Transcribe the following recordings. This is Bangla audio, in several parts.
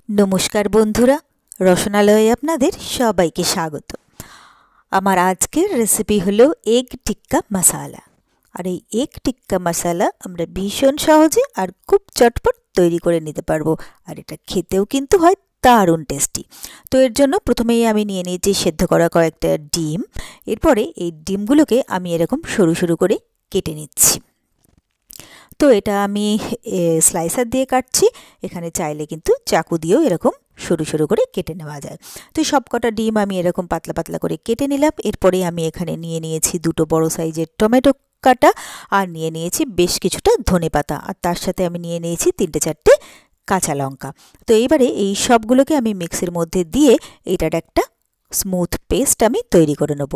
নমস্কার বন্ধুরা, রসনালয়ে আপনাদের সবাইকে স্বাগত। আমার আজকের রেসিপি হলো এগ টিক্কা মশালা। আর এই এগ টিক্কা মশালা আমরা ভীষণ সহজে আর খুব চটপট তৈরি করে নিতে পারবো। আর এটা খেতেও কিন্তু হয় দারুণ টেস্টি। তো এর জন্য প্রথমেই আমি নিয়ে নিয়েছি সেদ্ধ করা কয়েকটা ডিম। এরপরে এই ডিমগুলোকে আমি এরকম সরু সরু করে কেটে নিচ্ছি। তো এটা আমি স্লাইসার দিয়ে কাটছি। এখানে চাইলে কিন্তু চাকু দিয়েও এরকম সরু সরু করে কেটে নেওয়া যায়। তো সবকটা ডিম আমি এরকম পাতলা পাতলা করে কেটে নিলাম। এরপরে আমি এখানে নিয়ে নিয়েছি দুটো বড় সাইজের টমেটো কাটা, আর নিয়ে নিয়েছি বেশ কিছুটা ধনেপাতা, আর তার সাথে আমি নিয়ে নিয়েছি 3-4টে কাঁচা লঙ্কা। তো এইবারে এই সবগুলোকে আমি মিক্সির মধ্যে দিয়ে এটার একটা স্মুথ পেস্ট আমি তৈরি করে নেব।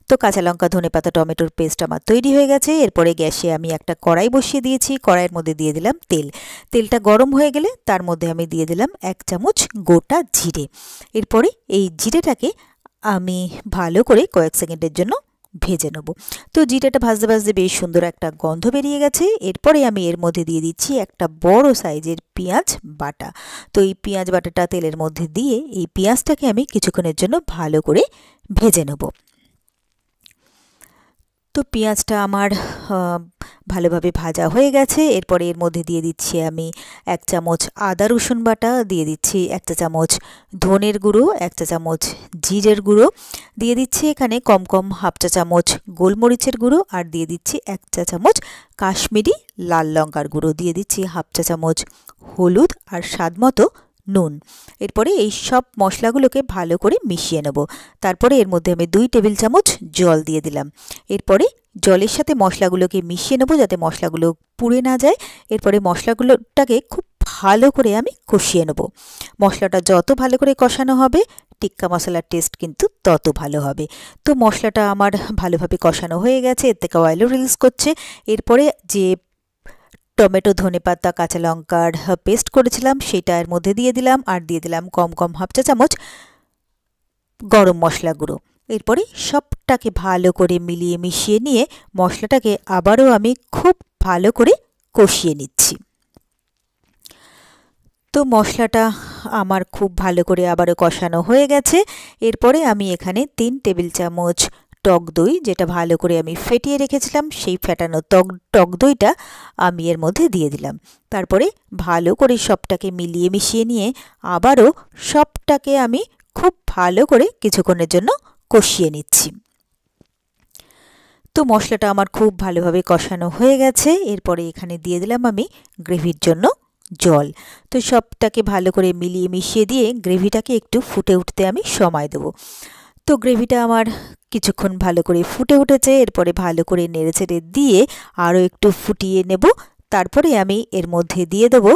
তো কাঁচা লঙ্কা, ধনেপাতা, টমেটোর পেস্ট আমার তৈরি হয়ে গেছে। এরপরে গ্যাসে আমি একটা কড়াই বসিয়ে দিয়েছি। কড়াইয়ের মধ্যে দিয়ে দিলাম তেল। তেলটা গরম হয়ে গেলে তার মধ্যে আমি দিয়ে দিলাম 1 চামচ গোটা জিরে। এরপরে এই জিরেটাকে আমি ভালো করে কয়েক সেকেন্ডের জন্য ভেজে নেব। তো জিরেটা ভাজতে ভাজতে বেশ সুন্দর একটা গন্ধ বেরিয়ে গেছে। এরপরে আমি এর মধ্যে দিয়ে দিচ্ছি একটা বড় সাইজের পেঁয়াজ বাটা। তো এই পেঁয়াজ বাটাটা তেলের মধ্যে দিয়ে এই পেঁয়াজটাকে আমি কিছুক্ষণের জন্য ভালো করে ভেজে নেব। তো পেঁয়াজটা আমার ভালোভাবে ভাজা হয়ে গেছে। এরপরে এর মধ্যে দিয়ে দিচ্ছি আমি 1 চামচ আদা রসুন বাটা, দিয়ে দিচ্ছি 1 চা চামচ ধনের গুঁড়ো, 1 চা চামচ জিরের গুঁড়ো, দিয়ে দিচ্ছি এখানে কম কম 1/2 চা চামচ গোলমরিচের গুঁড়ো, আর দিয়ে দিচ্ছি 1 চা চামচ কাশ্মীরি লাল লঙ্কার গুঁড়ো, দিয়ে দিচ্ছি 1/2 চা চামচ হলুদ, আর স্বাদ মতো নুন। এরপরে এই সব মশলাগুলোকে ভালো করে মিশিয়ে নেব। তারপরে এর মধ্যে আমি 2 টেবিল চামচ জল দিয়ে দিলাম। এরপরে জলের সাথে মশলাগুলোকে মিশিয়ে নেব যাতে মশলাগুলো পুড়ে না যায়। এরপরে মশলাগুলোটাকে খুব ভালো করে আমি কষিয়ে নেব। মশলাটা যত ভালো করে কষানো হবে টিক্কা মশলার টেস্ট কিন্তু তত ভালো হবে। তো মশলাটা আমার ভালোভাবে কষানো হয়ে গেছে, এর থেকে অয়েলও রিলিজ করছে। এরপরে যে টমেটো, ধনেপাতা, কাঁচা লঙ্কার পেস্ট করেছিলাম সেটা এর মধ্যে দিয়ে দিলাম, আর দিয়ে দিলাম কম কম 1/2 চা চামচ গরম মশলা গুঁড়ো। এরপরে সবটাকে ভালো করে মিলিয়ে মিশিয়ে নিয়ে মশলাটাকে আবারও আমি খুব ভালো করে কষিয়ে নিচ্ছি। তো মশলাটা আমার খুব ভালো করে আবারও কষানো হয়ে গেছে। এরপরে আমি এখানে 3 টেবিল চামচ টক দই, যেটা ভালো করে আমি ফেটিয়ে রেখেছিলাম, সেই ফেটানো টক দইটা আমি এর মধ্যে দিয়ে দিলাম। তারপরে ভালো করে সবটাকে মিলিয়ে মিশিয়ে নিয়ে আবারও সবটাকে আমি খুব ভালো করে কিছুক্ষণের জন্য কষিয়ে নিচ্ছি। তো মশলাটা আমার খুব ভালোভাবে কষানো হয়ে গেছে। এরপরে এখানে দিয়ে দিলাম আমি গ্রেভির জন্য জল। তো সবটাকে ভালো করে মিলিয়ে মিশিয়ে দিয়ে গ্রেভিটাকে একটু ফুটে উঠতে আমি সময় দেব। তো গ্রেভিটা আমার কিছুক্ষণ ভালো করে ফুটে উঠেছে। এরপরে ভালো করে নেড়েচেড়ে দিয়ে আরও একটু ফুটিয়ে নেব। তারপরে আমি এর মধ্যে দিয়ে দেবো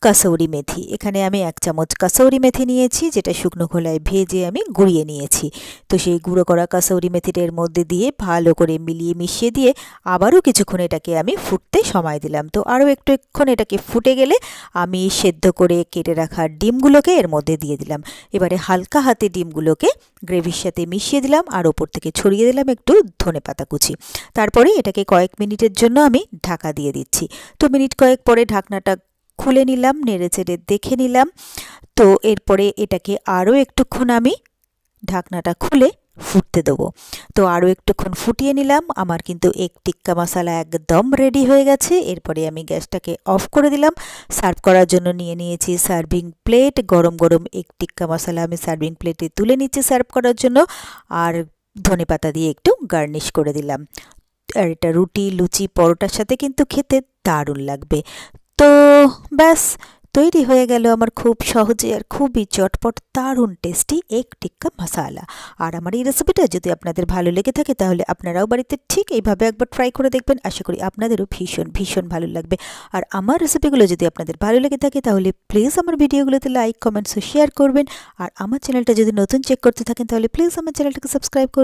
কাসৌরি মেথি। এখানে আমি 1 চামচ কাসৌরি মেথি নিয়েছি, যেটা শুকনো খোলায় ভেজে আমি গুঁড়িয়ে নিয়েছি। তো সেই গুঁড়ো করা কাসৌরি মেথিটা এর মধ্যে দিয়ে ভালো করে মিলিয়ে মিশিয়ে দিয়ে আবারও কিছুক্ষণ এটাকে আমি ফুটতে সময় দিলাম। তো আরও একটুক্ষণ এটাকে ফুটে গেলে আমি সেদ্ধ করে কেটে রাখা ডিমগুলোকে এর মধ্যে দিয়ে দিলাম। এবারে হালকা হাতে ডিমগুলোকে গ্রেভির সাথে মিশিয়ে দিলাম, আর ওপর থেকে ছড়িয়ে দিলাম একটু ধনেপাতা কুচি। তারপরে এটাকে কয়েক মিনিটের জন্য আমি ঢাকা দিয়ে দিচ্ছি। তো মিনিট কয়েক পরে ঢাকনাটা খুলে নিলাম, নেড়েচেড়ে দেখে নিলাম। তো এরপরে এটাকে আরও একটুক্ষণ আমি ঢাকনাটা খুলে ফুটতে দেবো। তো আরও একটুক্ষণ ফুটিয়ে নিলাম। আমার কিন্তু এগ টিক্কা মশলা একদম রেডি হয়ে গেছে। এরপরে আমি গ্যাসটাকে অফ করে দিলাম। সার্ভ করার জন্য নিয়ে নিয়েছি সার্ভিং প্লেট। গরম গরম এগ টিক্কা মশলা আমি সার্ভিং প্লেটে তুলে নিচ্ছি সার্ভ করার জন্য, আর ধনেপাতা দিয়ে একটু গার্নিশ করে দিলাম। আর এটা রুটি, লুচি, পরোটার সাথে কিন্তু খেতে দারুণ লাগবে। তো ব্যাস তৈরি হয়ে গেল আমার খুব সহজে আর খুবই চটপট দারুণ টেস্টি এগ টিক্কা মশালা। আর আমার এই রেসিপিটা যদি আপনাদের ভালো লেগে থাকে তাহলে আপনারাও বাড়িতে ঠিক এইভাবে একবার ট্রাই করে দেখবেন। আশা করি আপনাদেরও ভীষণ ভীষণ ভালো লাগবে। আর আমার রেসিপিগুলো যদি আপনাদের ভালো লেগে থাকে তাহলে প্লিজ আমার ভিডিওগুলোতে লাইক, কমেন্টস ও শেয়ার করবেন। আর আমার চ্যানেলটা যদি নতুন চেক করতে থাকেন তাহলে প্লিজ আমার চ্যানেলটাকে সাবস্ক্রাইব করবেন।